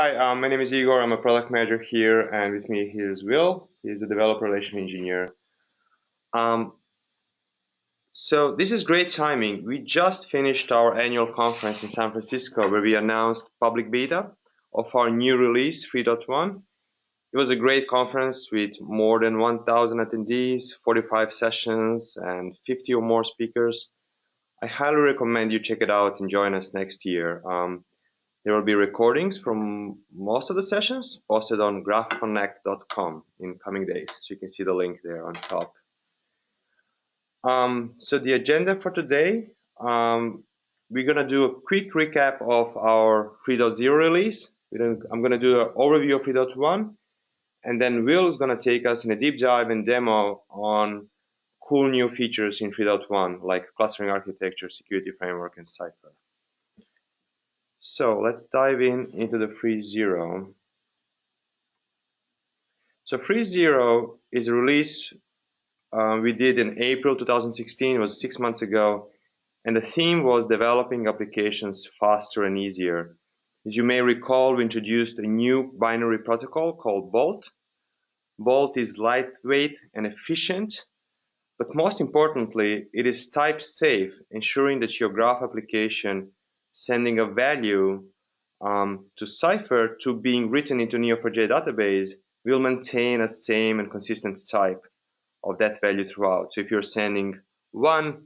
Hi, my name is Igor. I'm a product manager here, and with me here is Will. He's a developer relation engineer. So this is great timing. We just finished our annual conference in San Francisco where we announced public beta of our new release 3.1. It was a great conference with more than 1,000 attendees, 45 sessions, and 50 or more speakers. I highly recommend you check it out and join us next year. There will be recordings from most of the sessions posted on graphconnect.com in coming days. So you can see the link there on top. So the agenda for today, we're going to do a quick recap of our 3.0 release. I'm going to do an overview of 3.1, and then Will is going to take us in a deep dive and demo on cool new features in 3.1, like clustering architecture, security framework, and Cypher. So let's dive into the 3.0. So 3.0 is a release we did in April 2016. It was 6 months ago, and the theme was developing applications faster and easier. As you may recall, we introduced a new binary protocol called Bolt. Bolt is lightweight and efficient, but most importantly, it is type safe, ensuring that your graph application sending a value to Cypher to being written into Neo4j database will maintain a same and consistent type of that value throughout. So if you're sending 1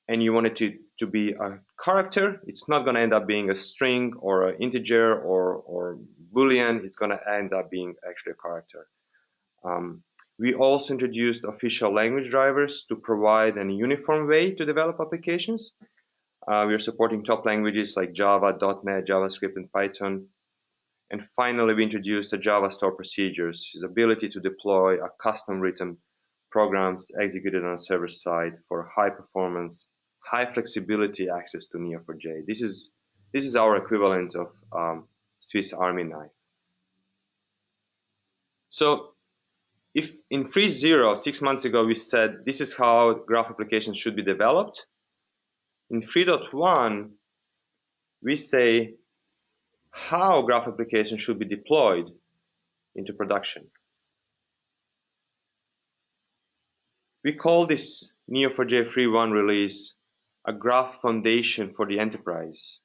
and you want it to be a character, it's not going to end up being a string or an integer or Boolean. It's going to end up being actually a character. We also introduced official language drivers to provide a uniform way to develop applications. We are supporting top languages like Java, .NET, JavaScript, and Python. And finally, we introduced a Java store procedures, the ability to deploy a custom written programs executed on a server side for high performance, high flexibility access to Neo4j. This is our equivalent of Swiss Army knife. So if in 3.0, 6 months ago, we said this is how graph applications should be developed, in 3.1, we say how graph applications should be deployed into production. We call this Neo4j 3.1 release a graph foundation for the enterprise.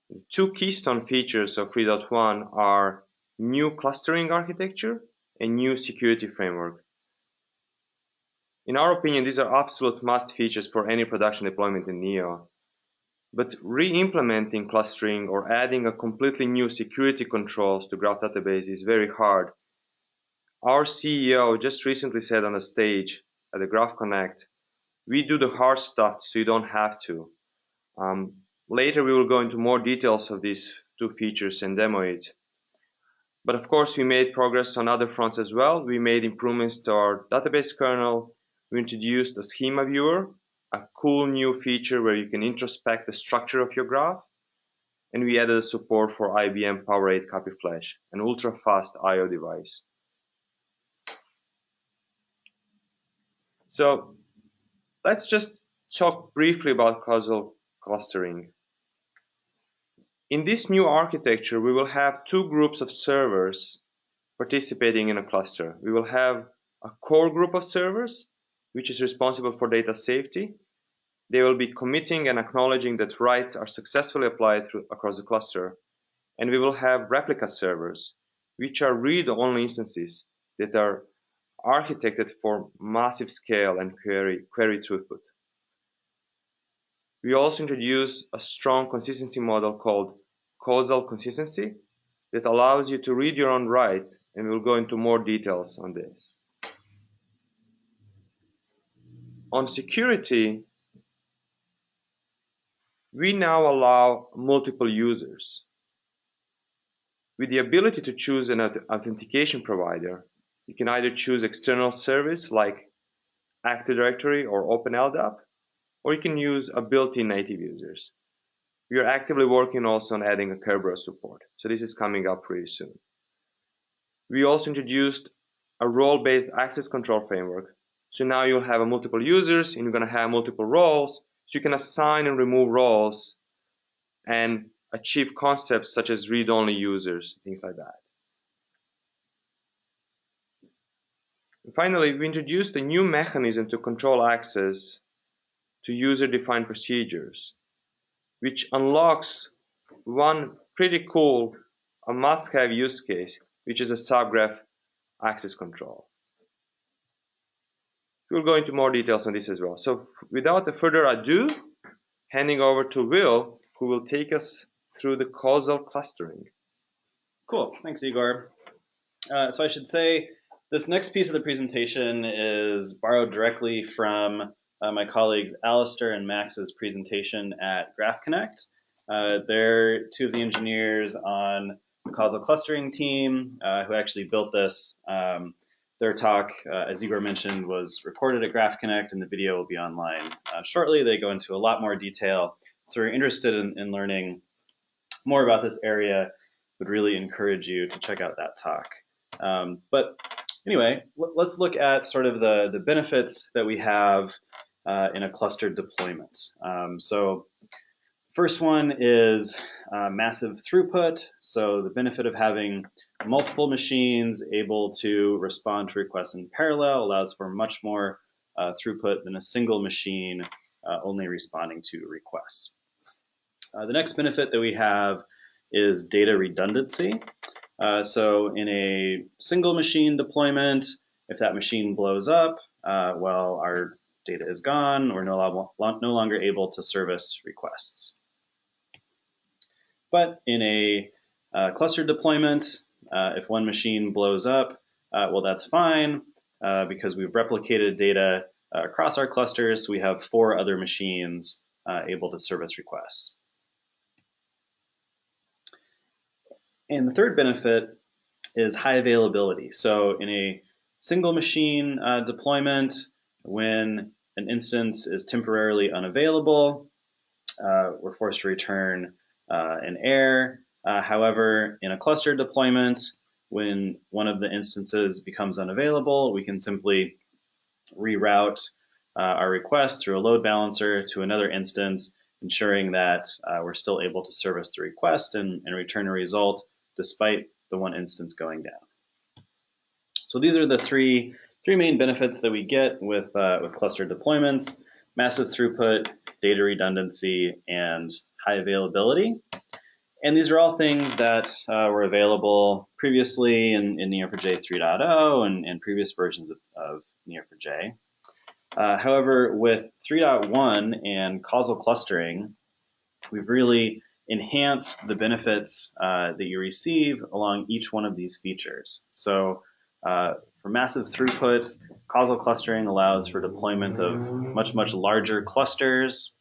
The two keystone features of 3.1 are new clustering architecture and new security framework. In our opinion, these are absolute must features for any production deployment in Neo. But re-implementing clustering or adding a completely new security controls to graph database is very hard. Our CEO just recently said on a stage at the Graph Connect, we do the hard stuff so you don't have to. Later we will go into more details of these two features and demo it. But of course we made progress on other fronts as well. We made improvements to our database kernel. We introduced a schema viewer, a cool new feature where you can introspect the structure of your graph. And we added support for IBM Power8 Copy Flash, an ultra-fast I/O device. So let's just talk briefly about causal clustering. In this new architecture, we will have two groups of servers participating in a cluster. We will have a core group of servers, which is responsible for data safety. They will be committing and acknowledging that writes are successfully applied across the cluster. And we will have replica servers, which are read-only instances that are architected for massive scale and query throughput. We also introduce a strong consistency model called Causal Consistency that allows you to read your own writes, and we'll go into more details on this. On security, we now allow multiple users. With the ability to choose an authentication provider, you can either choose external service like Active Directory or Open LDAP, or you can use a built-in native users. We are actively working also on adding a Kerberos support, so this is coming up pretty soon. We also introduced a role-based access control framework. So now you'll have multiple users and you're going to have multiple roles, so you can assign and remove roles and achieve concepts such as read-only users, things like that. And finally, we introduced a new mechanism to control access to user-defined procedures, which unlocks one pretty cool, a must-have use case, which is a subgraph access control. We'll go into more details on this as well. So without further ado, handing over to Will, who will take us through the causal clustering. Cool, thanks Igor. So I should say this next piece of the presentation is borrowed directly from my colleagues Alistair and Max's presentation at Graph Connect. They're two of the engineers on the causal clustering team who actually built this. Their talk, as Igor mentioned, was recorded at Graph Connect, and the video will be online shortly. They go into a lot more detail. So we're interested in learning more about this area. Would really encourage you to check out that talk. But anyway, let's look at sort of the benefits that we have in a clustered deployment. So first one is massive throughput. So the benefit of having multiple machines able to respond to requests in parallel allows for much more throughput than a single machine only responding to requests. The next benefit that we have is data redundancy. So in a single machine deployment, if that machine blows up, well, our data is gone. We're no longer able to service requests. But in a clustered deployment, if one machine blows up, well, that's fine because we've replicated data across our clusters. So we have 4 other machines able to service requests. And the third benefit is high availability. So in a single machine deployment, when an instance is temporarily unavailable, we're forced to return an error. However, in a clustered deployment, when one of the instances becomes unavailable, we can simply reroute our request through a load balancer to another instance, ensuring that we're still able to service the request and return a result despite the one instance going down. So these are the three main benefits that we get with clustered deployments: massive throughput, data redundancy, and high availability. And these are all things that were available previously in Neo4j 3.0 and previous versions of Neo4j. However, with 3.1 and causal clustering, we've really enhanced the benefits that you receive along each one of these features. So for massive throughput, causal clustering allows for deployment of much larger clusters.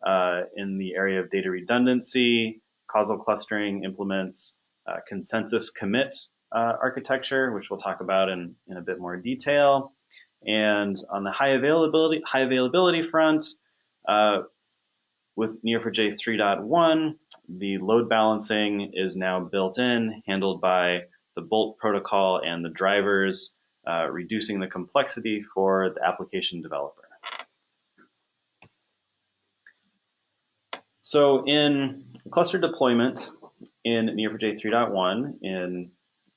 In the area of data redundancy, causal clustering implements consensus commit architecture, which we'll talk about in a bit more detail. And on the high availability front, with Neo4j 3.1, the load balancing is now built in, handled by the Bolt protocol and the drivers, reducing the complexity for the application developer. So in cluster deployment in Neo4j 3.1, in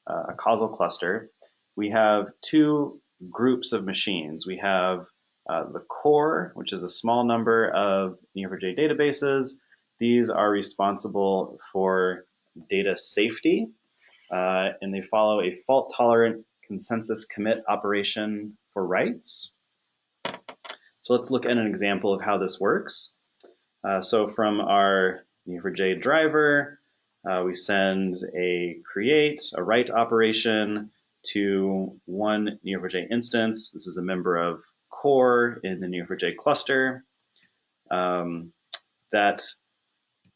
a causal cluster, we have 2 groups of machines. We have the core, which is a small number of Neo4j databases. These are responsible for data safety, and they follow a fault-tolerant consensus commit operation for writes. So let's look at an example of how this works. So from our Neo4j driver, we send a create, a write operation to one Neo4j instance. This is a member of core in the Neo4j cluster. That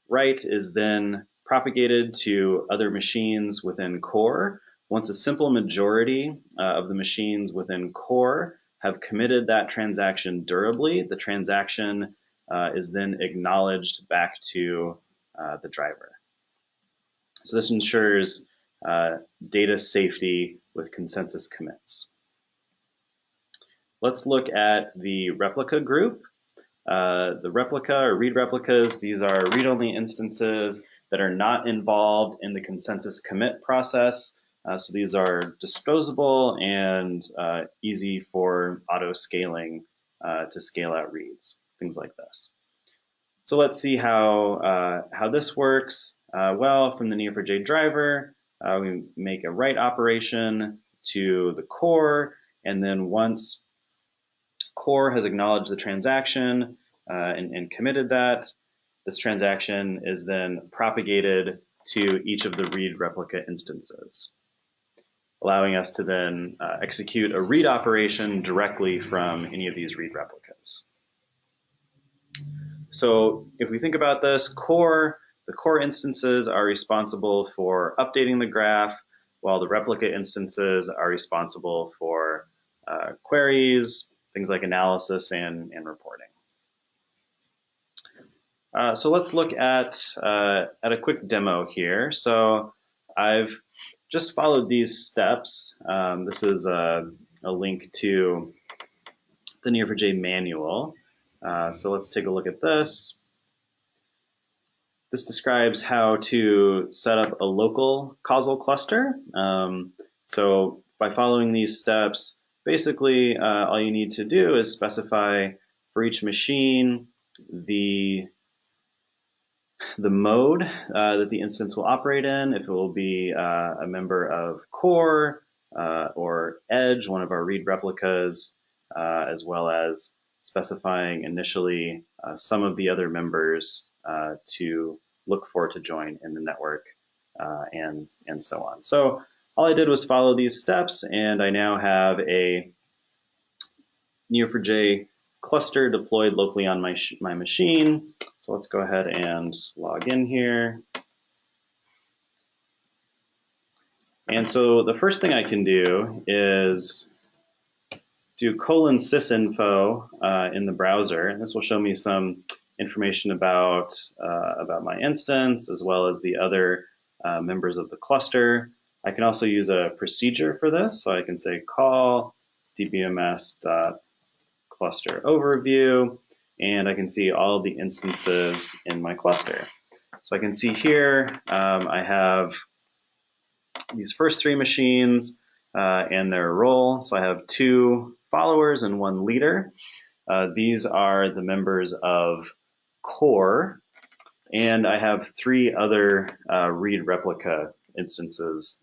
write is then propagated to other machines within core. Once a simple majority of the machines within core have committed that transaction durably, the transaction is then acknowledged back to the driver. So this ensures data safety with consensus commits. Let's look at the replica group. The replica or read replicas, these are read-only instances that are not involved in the consensus commit process. So these are disposable and easy for auto scaling to scale out reads, things like this. So let's see how this works. Well, from the Neo4j driver, we make a write operation to the core, and then once core has acknowledged the transaction and committed that, this transaction is then propagated to each of the read replica instances, allowing us to then execute a read operation directly from any of these read replicas. So if we think about this, the core instances are responsible for updating the graph, while the replica instances are responsible for queries, things like analysis and reporting. So let's look at a quick demo here. So I've just followed these steps. This is a link to the Neo4j manual. So let's take a look at this. This describes how to set up a local causal cluster. So by following these steps, basically all you need to do is specify for each machine the mode that the instance will operate in, if it will be a member of core or edge, one of our read replicas, as well as specifying initially some of the other members to look for to join in the network and so on. So all I did was follow these steps, and I now have a Neo4j cluster deployed locally on my machine. So let's go ahead and log in here. And so the first thing I can do is do :sysinfo in the browser, and this will show me some information about my instance as well as the other members of the cluster. I can also use a procedure for this, so I can say call dbms.cluster overview, and I can see all of the instances in my cluster. So I can see here I have these first three machines and their role. So I have 2 followers and 1 leader. These are the members of core, and I have 3 other read replica instances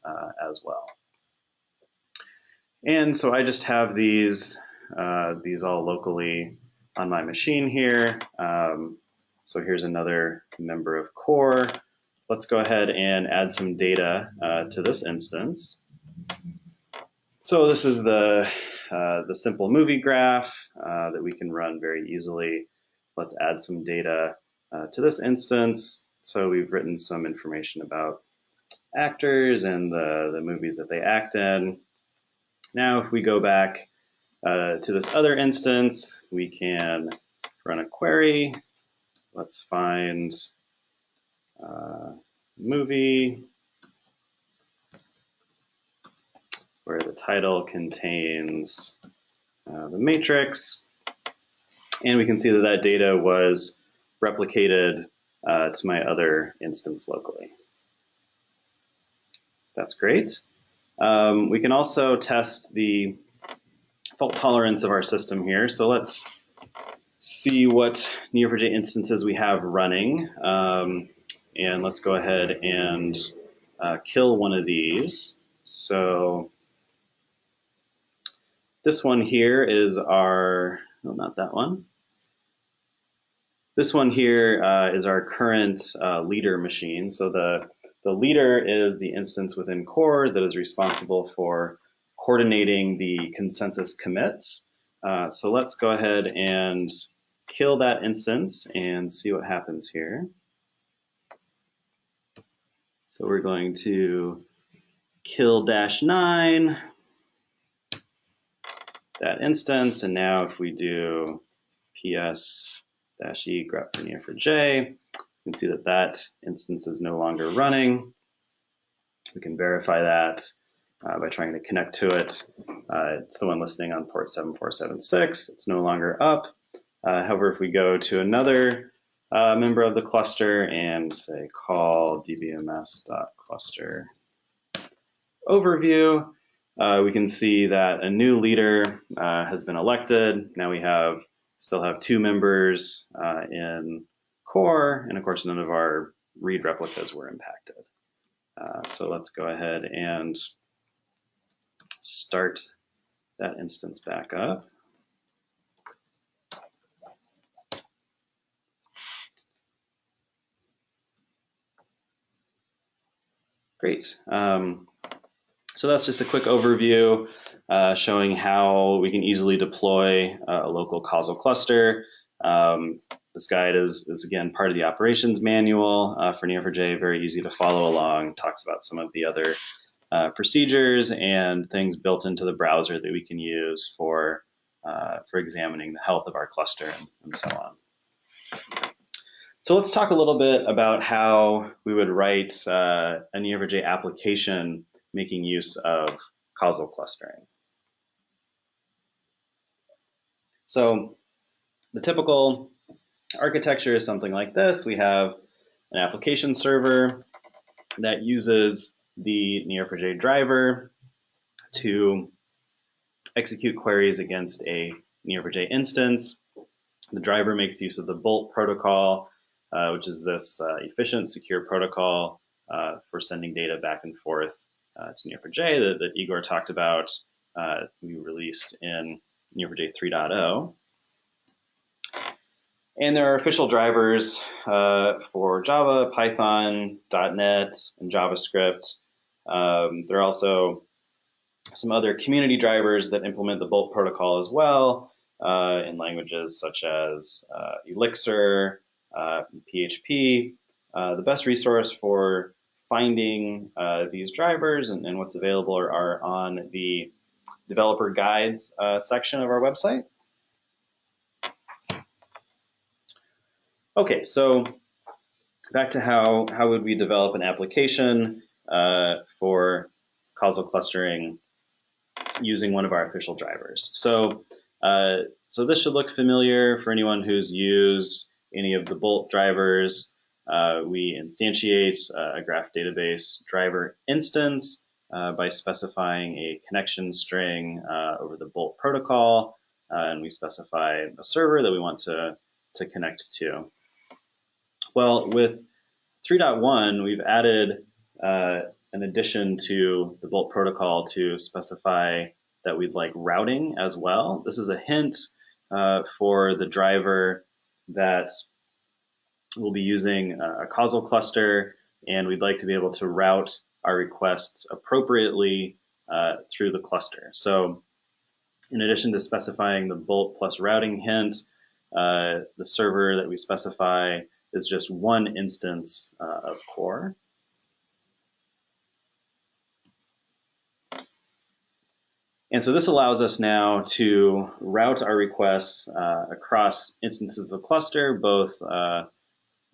as well. And so I just have these all locally on my machine here. So here's another member of core. Let's go ahead and add some data to this instance. So this is the simple movie graph that we can run very easily. Let's add some data to this instance. So we've written some information about actors and the movies that they act in. Now if we go back to this other instance, we can run a query. Let's find movie where the title contains the matrix, and we can see that that data was replicated to my other instance locally. That's great. We can also test the fault tolerance of our system here. So let's see what Neo4j instances we have running. And let's go ahead and kill one of these. So this one here is our, no, not that one. This one here is our current leader machine. So the leader is the instance within core that is responsible for coordinating the consensus commits. So let's go ahead and kill that instance and see what happens here. So we're going to kill -9, that instance, and now if we do ps-e grep for Neo4j, you can see that that instance is no longer running. We can verify that by trying to connect to it. It's the one listening on port 7476. It's no longer up. However, if we go to another member of the cluster and say call dbms.cluster overview. We can see that a new leader has been elected. Now we still have 2 members in core, and of course none of our read replicas were impacted. So let's go ahead and start that instance back up. Great. So that's just a quick overview showing how we can easily deploy a local causal cluster. This guide is again part of the operations manual for Neo4j, very easy to follow along. Talks about some of the other procedures and things built into the browser that we can use for examining the health of our cluster and so on. So let's talk a little bit about how we would write a Neo4j application making use of causal clustering. So the typical architecture is something like this. We have an application server that uses the Neo4j driver to execute queries against a Neo4j instance. The driver makes use of the Bolt protocol, which is this efficient, secure protocol for sending data back and forth to Neo4j that Igor talked about, we released in Neo4j 3.0. And there are official drivers for Java, Python, .NET, and JavaScript. There are also some other community drivers that implement the Bolt protocol as well in languages such as Elixir, PHP. The best resource for finding these drivers and what's available are on the developer guides section of our website. Okay, so back to how would we develop an application for causal clustering using one of our official drivers. So this should look familiar for anyone who's used any of the Bolt drivers. We instantiate a graph database driver instance by specifying a connection string over the Bolt protocol, and we specify a server that we want to connect to. Well, with 3.1, we've added an addition to the Bolt protocol to specify that we'd like routing as well. This is a hint for the driver that we'll be using a causal cluster, and we'd like to be able to route our requests appropriately through the cluster. So in addition to specifying the Bolt plus routing hint, the server that we specify is just one instance of core. And so this allows us now to route our requests across instances of the cluster, both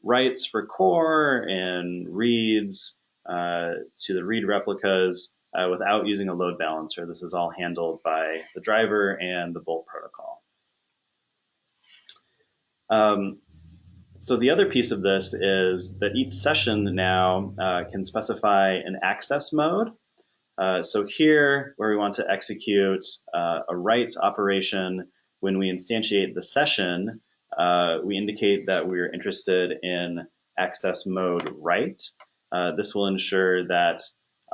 writes for core and reads to the read replicas without using a load balancer. This is all handled by the driver and the Bolt protocol. So the other piece of this is that each session now can specify an access mode. So here, where we want to execute a write operation, when we instantiate the session, we indicate that we're interested in access mode write. This will ensure that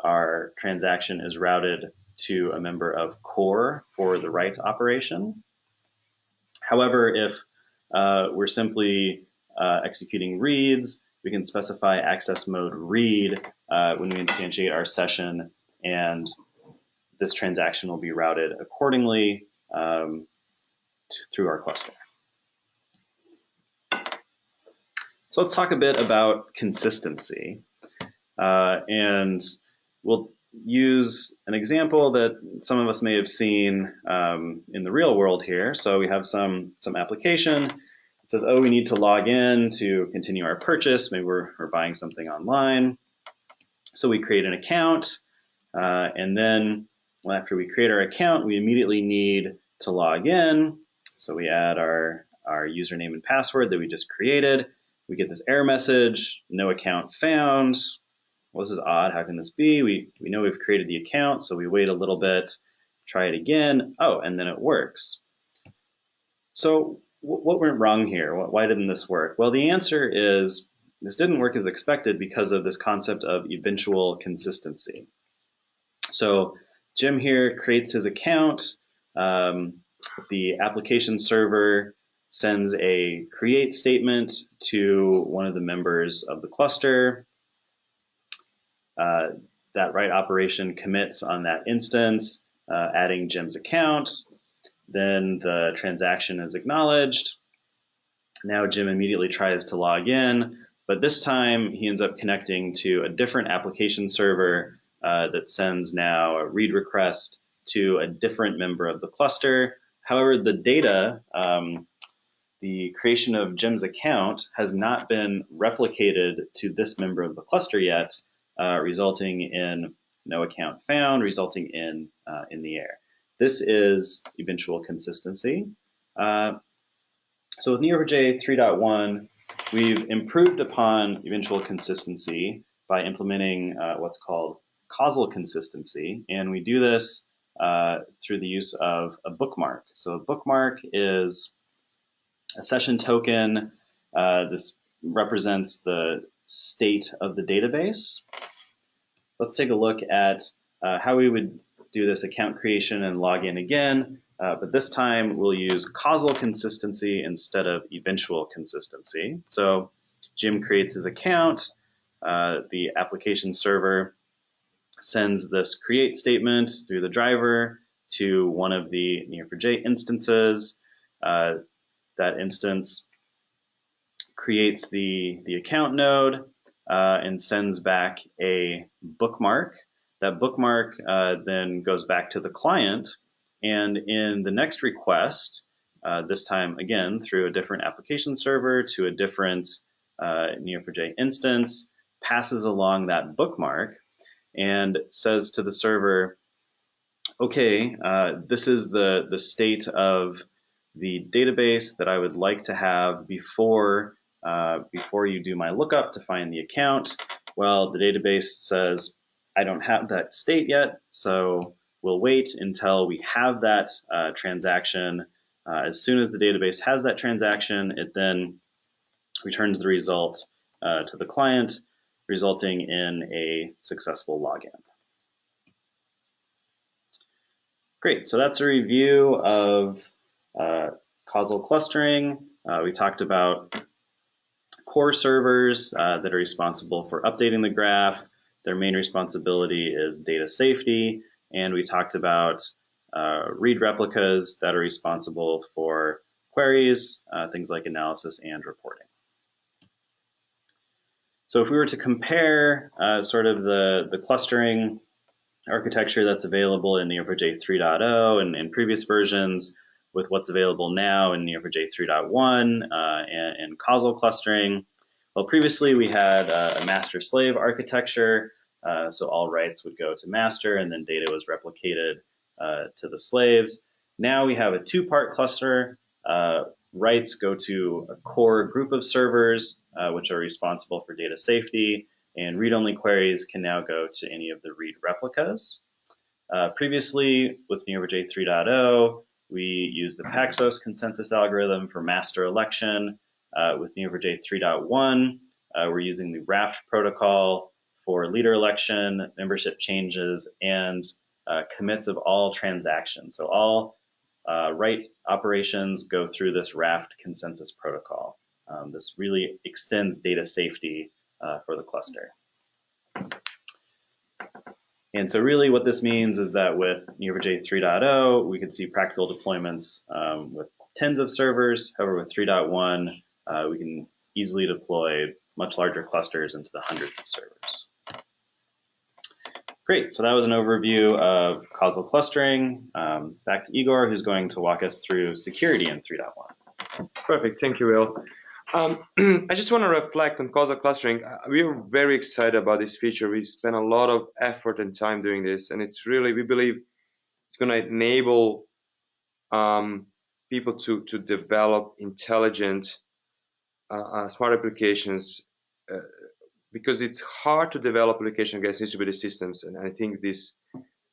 our transaction is routed to a member of core for the write operation. However, if we're simply executing reads, we can specify access mode read when we instantiate our session, and this transaction will be routed accordingly through our cluster. So let's talk a bit about consistency, and we'll use an example that some of us may have seen in the real world here. So we have some application. It says, oh, we need to log in to continue our purchase. Maybe we're buying something online. So we create an account, and then after we create our account, we immediately need to log in. So we add our username and password that we just created. we get this error message, no account found. Well, this is odd. How can this be? We know we've created the account, so we wait a little bit, try it again. Oh, and then it works. So what went wrong here? Why didn't this work? Well, the answer is this didn't work as expected because of this concept of eventual consistency. So Jim here creates his account. The application server sends a create statement to one of the members of the cluster. That write operation commits on that instance, adding Jim's account. Then the transaction is acknowledged. Now Jim immediately tries to log in, but this time he ends up connecting to a different application server that sends now a read request to a different member of the cluster. However, the data, the creation of Jim's account has not been replicated to this member of the cluster yet, resulting in no account found, resulting in the error. This is eventual consistency. So with Neo4j 3.1, we've improved upon eventual consistency by implementing what's called causal consistency, and we do this through the use of a bookmark. So a bookmark is a session token. This represents the state of the database. Let's take a look at how we would do this account creation and log in again, but this time we'll use causal consistency instead of eventual consistency. So Jim creates his account. The application server sends this create statement through the driver to one of the Neo4j instances. That instance creates the account node and sends back a bookmark. That bookmark then goes back to the client, and in the next request, this time again through a different application server to a different Neo4j instance, passes along that bookmark and says to the server, okay, this is the state of the database that I would like to have before you do my lookup to find the account. Well, the database says, I don't have that state yet, so we'll wait until we have that transaction. As soon as the database has that transaction, it then returns the result to the client, resulting in a successful login. Great, so that's a review of causal clustering. We talked about core servers that are responsible for updating the graph. Their main responsibility is data safety, and we talked about read replicas that are responsible for queries, things like analysis and reporting. So if we were to compare sort of the clustering architecture that's available in Neo4j 3.0 and previous versions with what's available now in Neo4j 3.1 and causal clustering, well, previously we had a master-slave architecture, so all writes would go to master and then data was replicated to the slaves. Now we have a two-part cluster. Writes go to a core group of servers which are responsible for data safety, and read-only queries can now go to any of the read replicas. Previously, with Neo4j 3.0, we used the Paxos consensus algorithm for master election. With Neo4j 3.1, we're using the Raft protocol for leader election, membership changes, and commits of all transactions. So all write operations go through this Raft consensus protocol. This really extends data safety for the cluster. And so really what this means is that with Neo4j 3.0, we could see practical deployments with tens of servers. However, with 3.1, we can easily deploy much larger clusters into the hundreds of servers. Great, so that was an overview of causal clustering. Back to Igor, who's going to walk us through security in 3.1. Perfect, thank you, Will. I just want to reflect on causal clustering. We are very excited about this feature. We spent a lot of effort and time doing this, and it's really, we believe it's going to enable people to develop intelligent smart applications, because it's hard to develop application against distributed systems. And I think these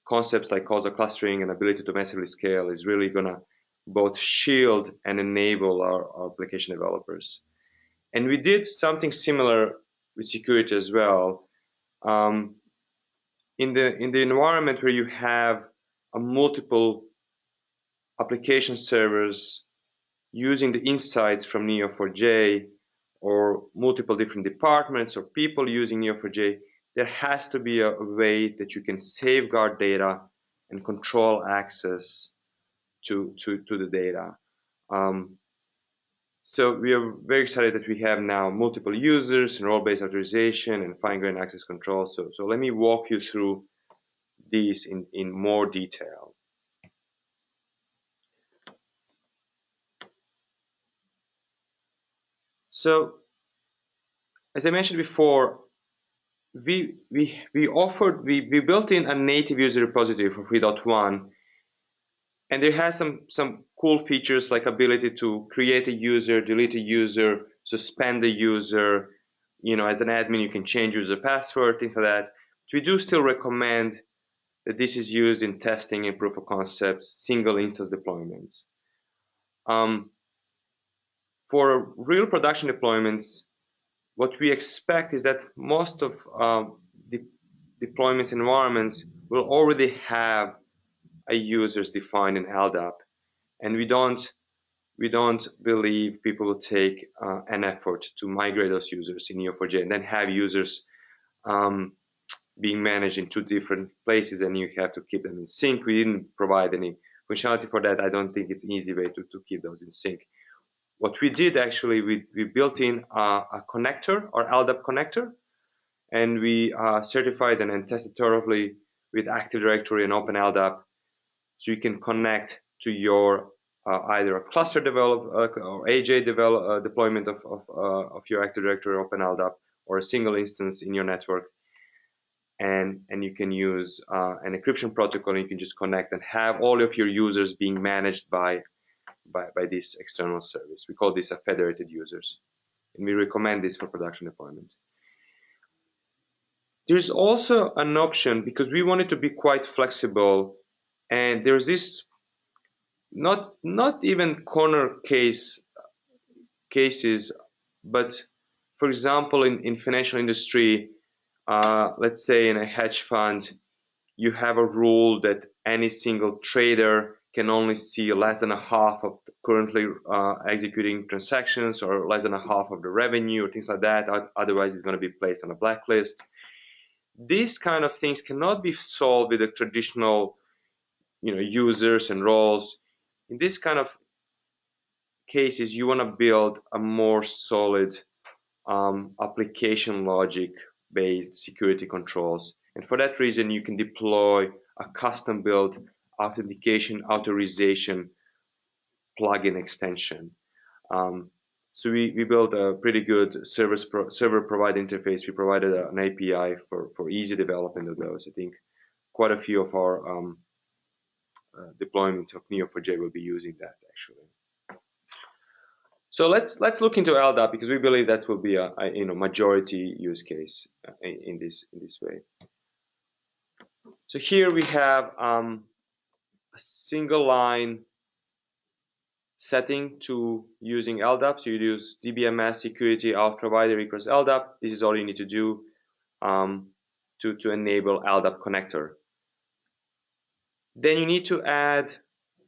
concepts like causal clustering and ability to massively scale is really going to both shield and enable our application developers. And we did something similar with security as well. In the environment where you have a multiple application servers using the insights from Neo4j, or multiple different departments or people using Neo4j, there has to be a way that you can safeguard data and control access to the data. So we are very excited that we have now multiple users and role-based authorization and fine-grained access control. So let me walk you through these in more detail. So as I mentioned before, we built in a native user repository for 3.1, and it has some cool features like ability to create a user, delete a user, suspend the user. You know, as an admin, you can change user password, things like that. We do still recommend that this is used in testing and proof of concepts, single instance deployments. For real production deployments, what we expect is that most of the deployments environments will already have a users defined in LDAP, and we don't believe people will take an effort to migrate those users in Neo4j and then have users being managed in two different places, and you have to keep them in sync. We didn't provide any functionality for that. I don't think it's an easy way to keep those in sync. What we did actually, we built in a connector, or LDAP connector, and we certified and tested thoroughly with Active Directory and Open LDAP, so you can connect to your either a cluster or AJ deployment of your Active Directory or Open LDAP, or a single instance in your network, and you can use an encryption protocol, and you can just connect and have all of your users being managed by this external service. We call this a federated users, and we recommend this for production deployment. There's also an option, because we wanted to be quite flexible, and there's this not even corner cases, but for example, in financial industry, let's say in a hedge fund, you have a rule that any single trader can only see less than a half of the currently executing transactions, or less than a half of the revenue, or things like that. Otherwise, it's going to be placed on a blacklist. These kind of things cannot be solved with the traditional, users and roles. In this kind of cases, you want to build a more solid application logic-based security controls. And for that reason, you can deploy a custom-built authentication authorization plugin extension. So we built a pretty good server-provided interface. We provided an API for easy development of those. I think quite a few of our deployments of Neo4j will be using that actually. So let's look into LDAP, because we believe that will be a majority use case in this way. So here we have a single line setting to using LDAP. So you use DBMS security auth provider equals LDAP. This is all you need to do to enable LDAP connector. Then you need to add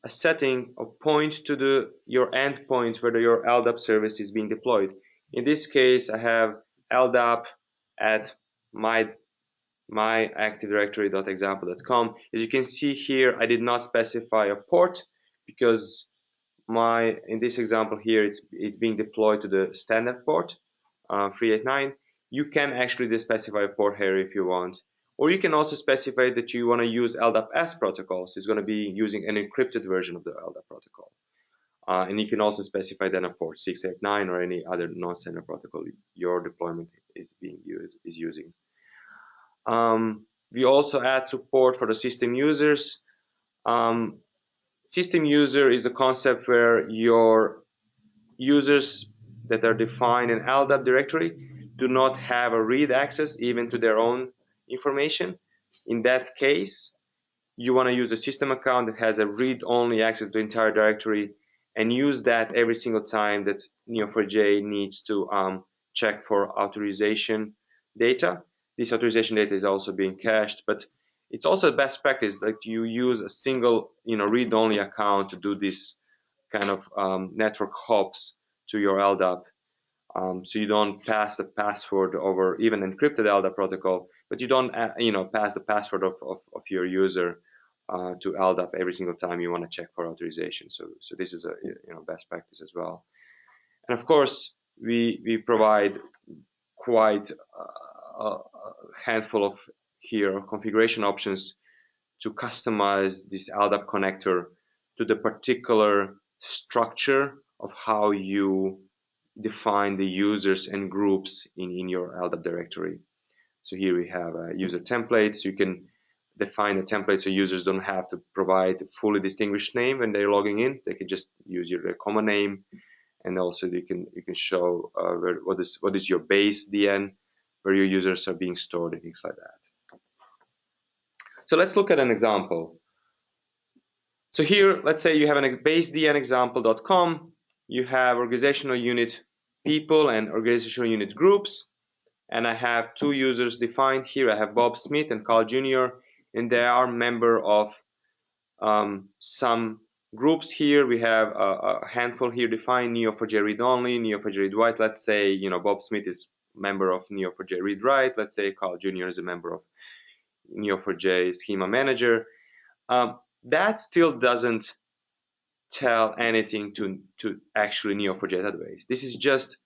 a setting of point to your endpoint where your LDAP service is being deployed. In this case, I have LDAP at my activedirectory.example.com. As you can see here, I did not specify a port, because in this example here, it's being deployed to the standard port 389. You can actually specify a port here if you want, or you can also specify that you want to use LDAP-S protocols. It's going to be using an encrypted version of the LDAP protocol, and you can also specify then a port 689 or any other non-standard protocol your deployment is using. We also add support for the system users. System user is a concept where your users that are defined in LDAP directory do not have a read access even to their own information. In that case, you want to use a system account that has a read-only access to the entire directory and use that every single time that Neo4j needs to check for authorization data. This authorization data is also being cached, but it's also best practice that you use a single read-only account to do this kind of network hops to your LDAP. So you don't pass the password over even encrypted LDAP protocol, but you don't pass the password of your user to LDAP every single time you want to check for authorization. So this is a best practice as well. And of course, we provide quite a handful of here configuration options to customize this LDAP connector to the particular structure of how you define the users and groups in your LDAP directory. So here we have user templates. You can define a template so users don't have to provide a fully distinguished name when they're logging in. They can just use your common name, and also you can show what is your base DN, where your users are being stored and things like that. So let's look at an example. So here, let's say you have a base DN example.com. You have organizational unit people and organizational unit groups, and I have two users defined here. I have Bob Smith and Carl Jr., and they are member of some groups here. We have a handful here defined: Neo4j read only, Neo4j read write. Let's say Bob Smith is member of Neo4j read write. Let's say Carl Jr. is a member of Neo4j schema manager. That still doesn't tell anything to actually Neo4j database. This is just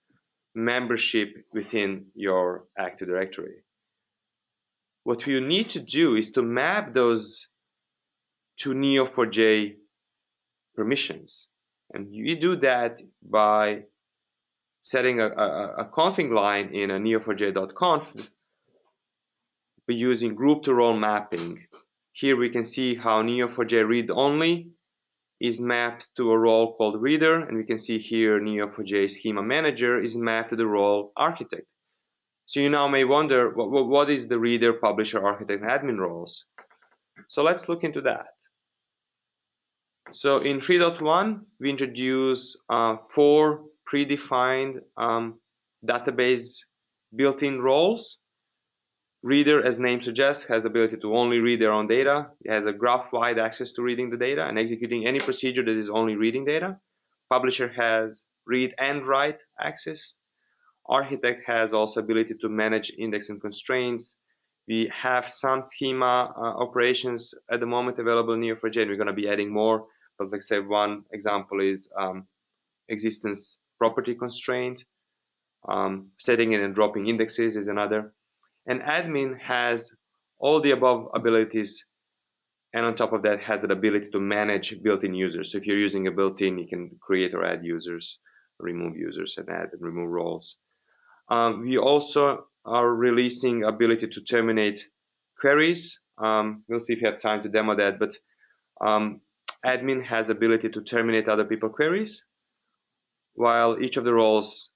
membership within your Active Directory. What you need to do is to map those to Neo4j permissions. And you do that by setting a config line in a neo4j.conf by using group to role mapping. Here we can see how Neo4j read only is mapped to a role called reader, and we can see here Neo4j schema manager is mapped to the role architect. So you now may wonder, what is the reader, publisher, architect, and admin roles? So let's look into that. So in 3.1, we introduce 4 predefined database built-in roles. Reader, as name suggests, has the ability to only read their own data. It has a graph-wide access to reading the data and executing any procedure that is only reading data. Publisher has read and write access. Architect has also ability to manage index and constraints. We have some schema operations at the moment available in Neo4j, and we're going to be adding more. But let's say one example is existence property constraint. Setting in and dropping indexes is another. And admin has all the above abilities, and on top of that has the ability to manage built-in users. So if you're using a built-in, you can create or add users, remove users, and add and remove roles. We also are releasing ability to terminate queries. We'll see if you have time to demo that, but admin has ability to terminate other people's queries, while each of the roles,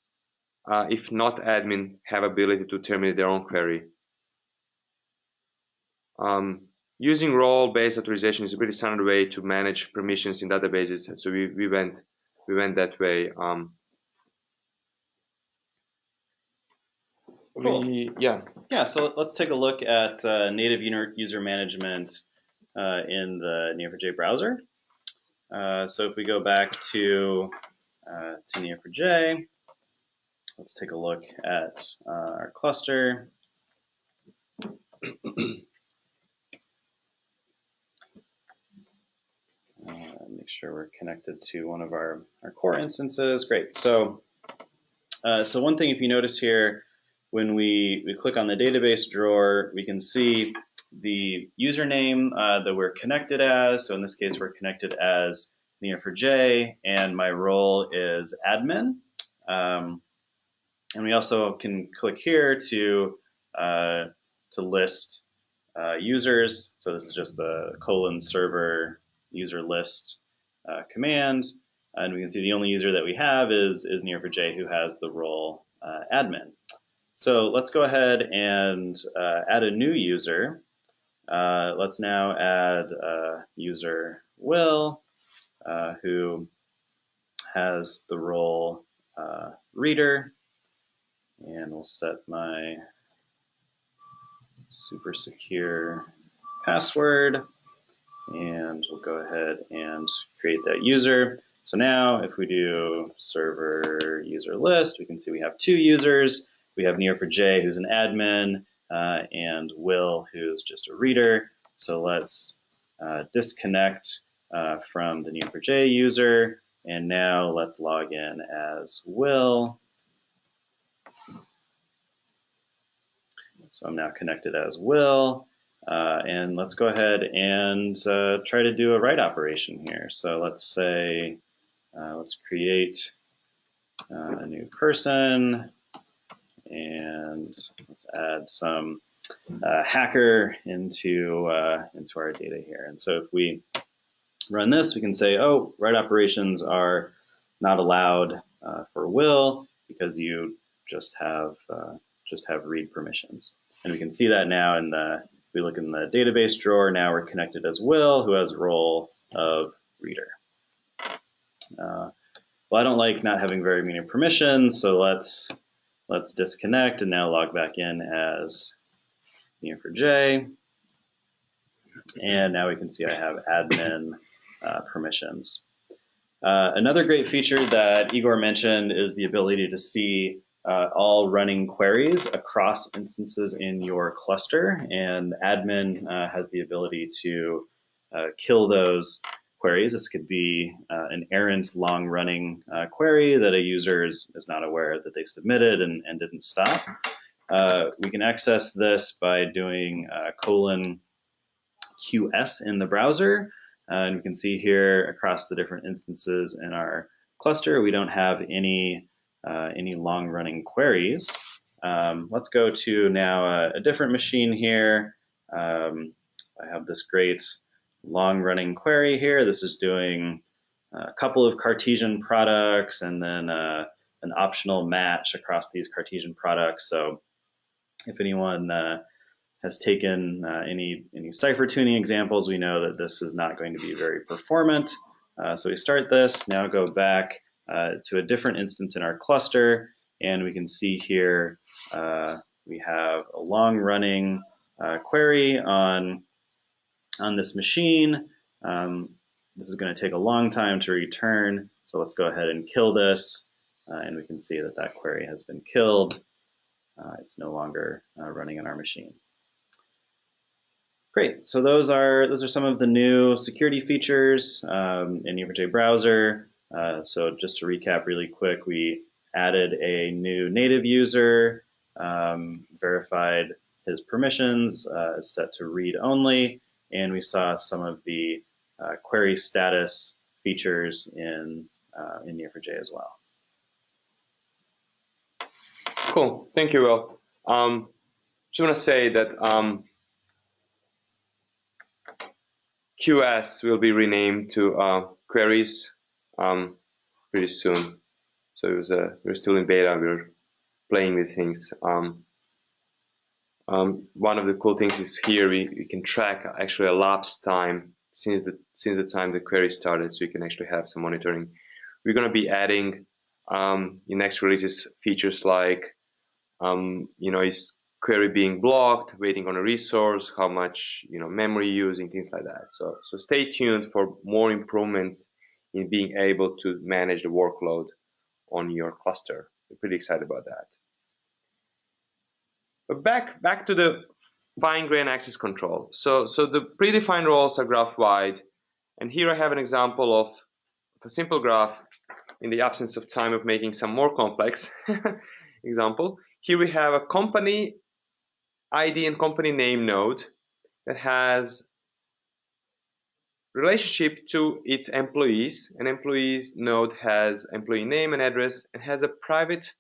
if not admin, have ability to terminate their own query. Using role-based authorization is a pretty standard way to manage permissions in databases, so we went that way. Cool. Yeah, so let's take a look at native user management in the Neo4j browser. So if we go back to Neo4j, let's take a look at our cluster. Make sure we're connected to one of our core instances. Great. So one thing, if you notice here, when we click on the database drawer, we can see the username that we're connected as. So in this case, we're connected as Neo4j, and my role is admin. And we also can click here to list users. So this is just the : server user list command. And we can see the only user that we have is Neo4j, who has the role admin. So let's go ahead and add a new user. Let's now add user Will, who has the role reader, and we'll set my super secure password, and we'll go ahead and create that user. So now if we do server user list, we can see we have 2 users. We have Neo4j, who's an admin, and Will, who's just a reader. So let's disconnect from the Neo4j user, and now let's log in as Will. So I'm now connected as Will, and let's go ahead and try to do a write operation here. So let's say, let's create a new person, and let's add some hacker into our data here. And so if we run this, we can say, oh, write operations are not allowed for Will because you just have read permissions. And we can see that now in if we look in the database drawer, now we're connected as Will, who has role of reader. Well, I don't like not having very many permissions, so let's disconnect and now log back in as Neo4j. And now we can see I have admin permissions. Another great feature that Igor mentioned is the ability to see all running queries across instances in your cluster, and admin has the ability to kill those queries. This could be an errant long-running query that a user is not aware that they submitted and didn't stop. We can access this by doing :QS in the browser, and we can see here across the different instances in our cluster, we don't have any long-running queries. Let's go to now a different machine here. I have this great long-running query here. This is doing a couple of Cartesian products and then an optional match across these Cartesian products. So if anyone has taken any Cypher tuning examples, we know that this is not going to be very performant. So we start this, now go back to a different instance in our cluster, and we can see here we have a long-running query on this machine. This is going to take a long time to return, so let's go ahead and kill this, and we can see that that query has been killed. It's no longer running on our machine. Great. So those are some of the new security features in Neo4j Browser. So just to recap really quick, we added a new native user, verified his permissions is set to read only, and we saw some of the query status features in Neo4j as well. Cool. Thank you, Will. Just want to say that QS will be renamed to queries pretty soon. So it was we're still in beta. We're playing with things. One of the cool things is here we can track actually a lapse time since the time the query started, so we can actually have some monitoring. We're going to be adding in next releases features like is query being blocked, waiting on a resource, how much memory using, things like that. So stay tuned for more improvements in being able to manage the workload on your cluster. We're pretty excited about that. But back to the fine-grained access control. So the predefined roles are graph-wide, and here I have an example of a simple graph in the absence of time of making some more complex example. Here we have a company ID and company name node that has relationship to its employees. An employees node has employee name and address and has a private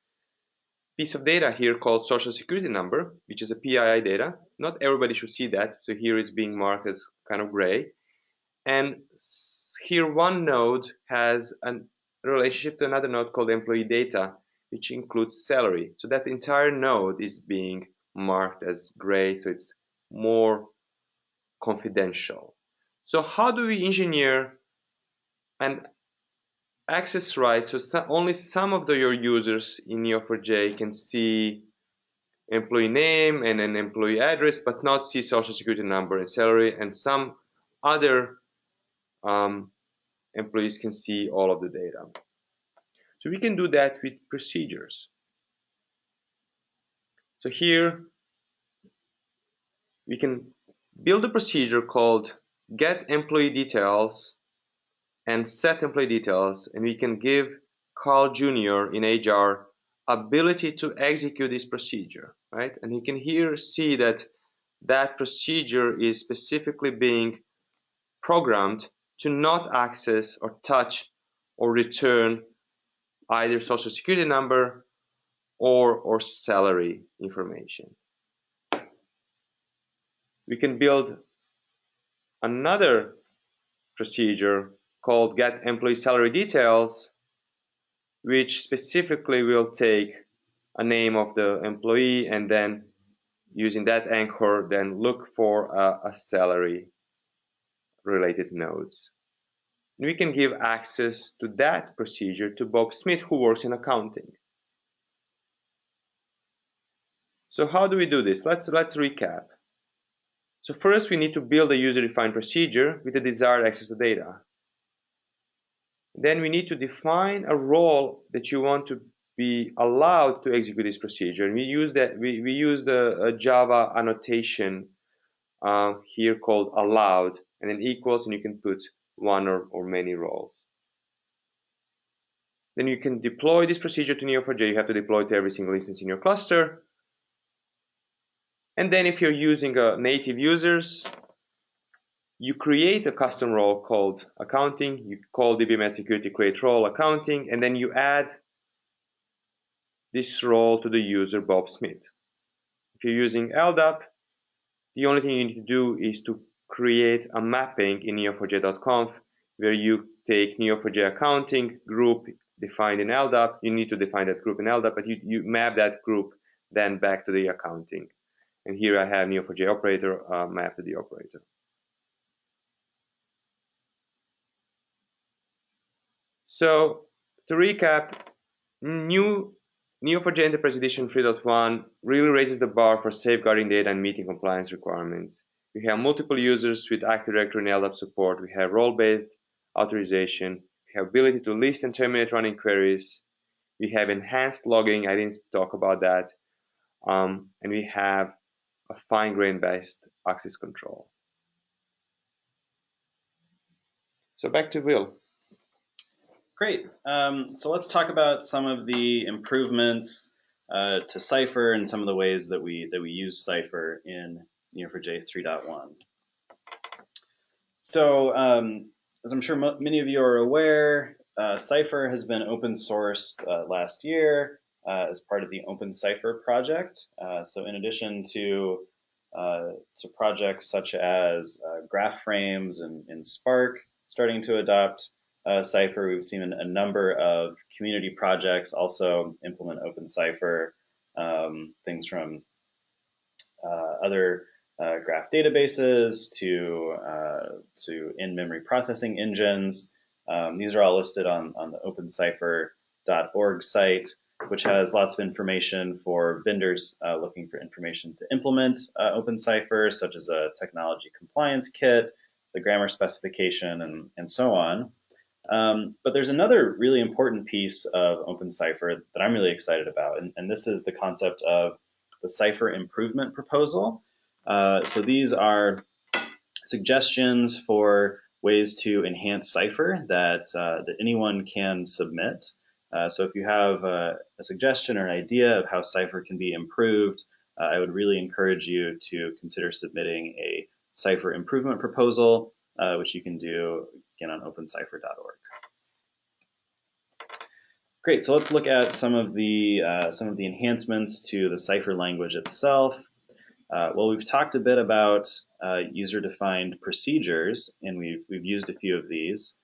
piece of data here called social security number, which is a PII data. Not everybody should see that, so here it's being marked as kind of gray. And here one node has an relationship to another node called employee data, which includes salary. So that entire node is being marked as gray, so it's more confidential. So how do we engineer an access rights so only some of your users in Neo4j can see employee name and an employee address, but not see social security number and salary, and some other employees can see all of the data. So we can do that with procedures. So here we can build a procedure called get employee details and set employee details, and we can give Carl Jr. in HR ability to execute this procedure, right? And you can here see that that procedure is specifically being programmed to not access or touch or return either social security number or salary information. We can build another procedure called get employee salary details, which specifically will take a name of the employee and then using that anchor then look for a salary related nodes. And we can give access to that procedure to Bob Smith, who works in accounting. So how do we do this? Let's recap. So first we need to build a user-defined procedure with the desired access to data. Then we need to define a role that you want to be allowed to execute this procedure. And we use a Java annotation here called allowed, and then equals, and you can put one or many roles. Then you can deploy this procedure to Neo4j. You have to deploy it to every single instance in your cluster. And then if you're using native users, you create a custom role called accounting. You call dbms security create role accounting, and then you add this role to the user Bob Smith. If you're using LDAP, the only thing you need to do is to create a mapping in neo4j.conf where you take Neo4j accounting group defined in LDAP. You need to define that group in LDAP, but you map that group then back to the accounting. And here I have Neo4j operator mapped to the operator. So to recap, Neo4j Enterprise Edition 3.1 really raises the bar for safeguarding data and meeting compliance requirements. We have multiple users with Active Directory and LDAP support. We have role-based authorization. We have ability to list and terminate running queries. We have enhanced logging. I didn't talk about that. And we have a fine-grained based access control. So back to Will. Great. So let's talk about some of the improvements to Cypher and some of the ways that we use Cypher in Neo4j 3.1. So as I'm sure many of you are aware, Cypher has been open sourced last year as part of the Open Cypher project. So in addition to projects such as graph frames and Spark starting to adopt Cypher, we've seen a number of community projects also implement Open Cypher, things from other graph databases to in-memory processing engines. These are all listed on the opencypher.org site, which has lots of information for vendors looking for information to implement Open Cypher, such as a technology compliance kit, the grammar specification, and so on. But there's another really important piece of Open Cypher that I'm really excited about, and this is the concept of the Cypher improvement proposal. So these are suggestions for ways to enhance Cypher that anyone can submit. So if you have a suggestion or an idea of how Cypher can be improved, I would really encourage you to consider submitting a Cypher improvement proposal, which you can do again on opencypher.org. Great, so let's look at some of the enhancements to the Cypher language itself. Well, we've talked a bit about user-defined procedures, and we've used a few of these.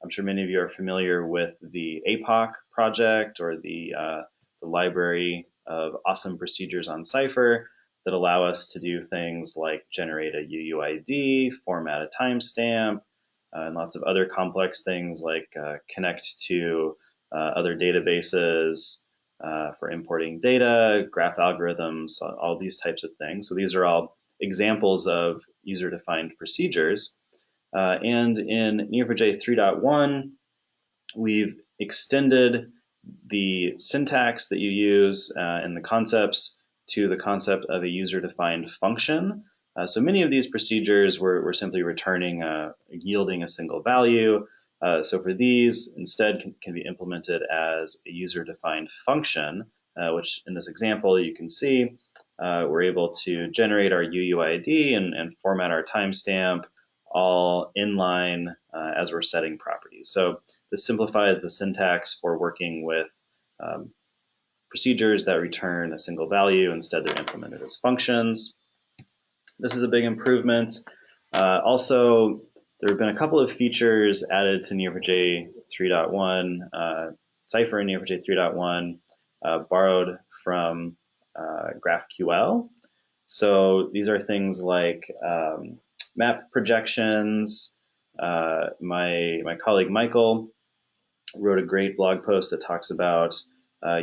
I'm sure many of you are familiar with the APOC project, or the library of awesome procedures on Cypher that allow us to do things like generate a UUID, format a timestamp, and lots of other complex things like connect to other databases for importing data, graph algorithms, all these types of things. So these are all examples of user-defined procedures. And in Neo4j 3.1, we've extended the syntax that you use and the concepts to the concept of a user-defined function. So many of these procedures were simply returning, yielding a single value. So for these, instead can be implemented as a user-defined function, which in this example you can see we're able to generate our UUID and format our timestamp all inline as we're setting properties. So this simplifies the syntax for working with procedures that return a single value. Instead, they're implemented as functions. This is a big improvement. Also, there have been a couple of features added to Neo4j 3.1, Cypher and Neo4j 3.1, borrowed from GraphQL. So these are things like map projections. My colleague Michael wrote a great blog post that talks about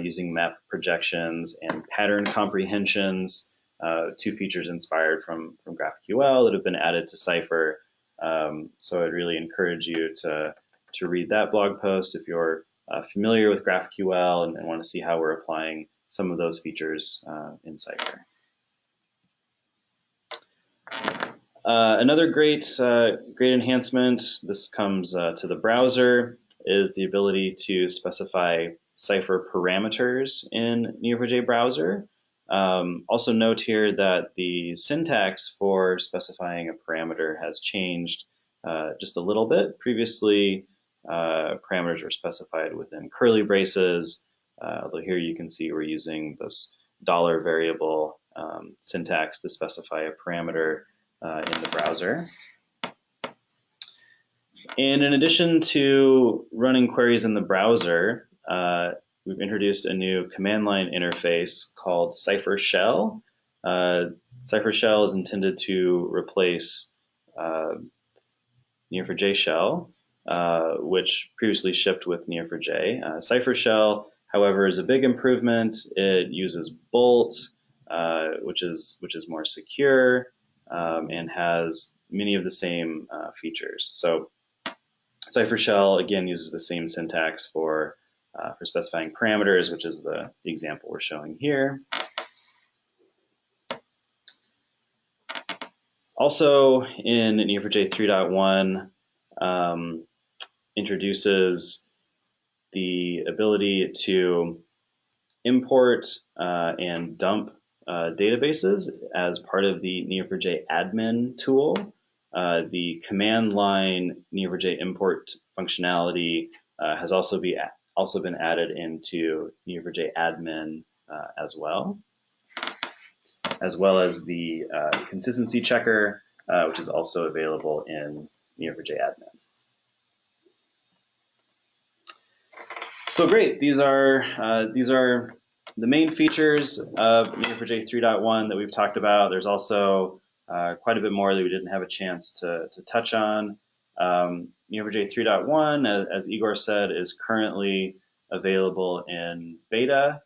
using map projections and pattern comprehensions, two features inspired from GraphQL that have been added to Cypher. So I'd really encourage you to read that blog post if you're familiar with GraphQL and want to see how we're applying some of those features in Cypher. Another great enhancement, this comes to the browser, is the ability to specify Cypher parameters in Neo4j Browser. Also note here that the syntax for specifying a parameter has changed just a little bit. Previously, parameters were specified within curly braces, although here you can see we're using this $variable syntax to specify a parameter in the browser. And in addition to running queries in the browser, we've introduced a new command line interface called Cypher Shell. Cypher Shell is intended to replace Neo4j Shell, which previously shipped with Neo4j. Cypher Shell, however, is a big improvement. It uses Bolt, which is more secure, and has many of the same features. So Cypher Shell, again, uses the same syntax for specifying parameters, which is the example we're showing here. Also, in Neo4j 3.1, introduces the ability to import and dump databases as part of the Neo4j admin tool. The command line Neo4j import functionality has also been added into Neo4j admin as well as the consistency checker, which is also available in Neo4j admin. So great, these are the main features of Neo4j 3.1 that we've talked about. There's also quite a bit more that we didn't have a chance to touch on. Neo4j 3.1, as Igor said, is currently available in beta.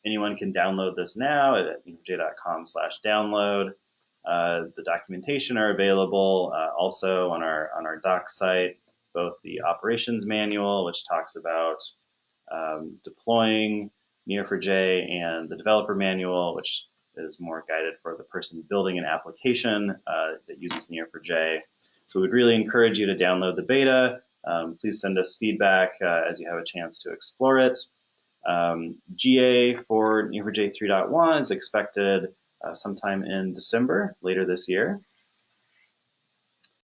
Anyone can download this now at neo4j.com/download. The documentation are available also on our doc site, both the operations manual, which talks about deploying Neo4j, and the developer manual, which is more guided for the person building an application that uses Neo4j. So we'd really encourage you to download the beta. Please send us feedback as you have a chance to explore it. GA for Neo4j 3.1 is expected sometime in December, later this year.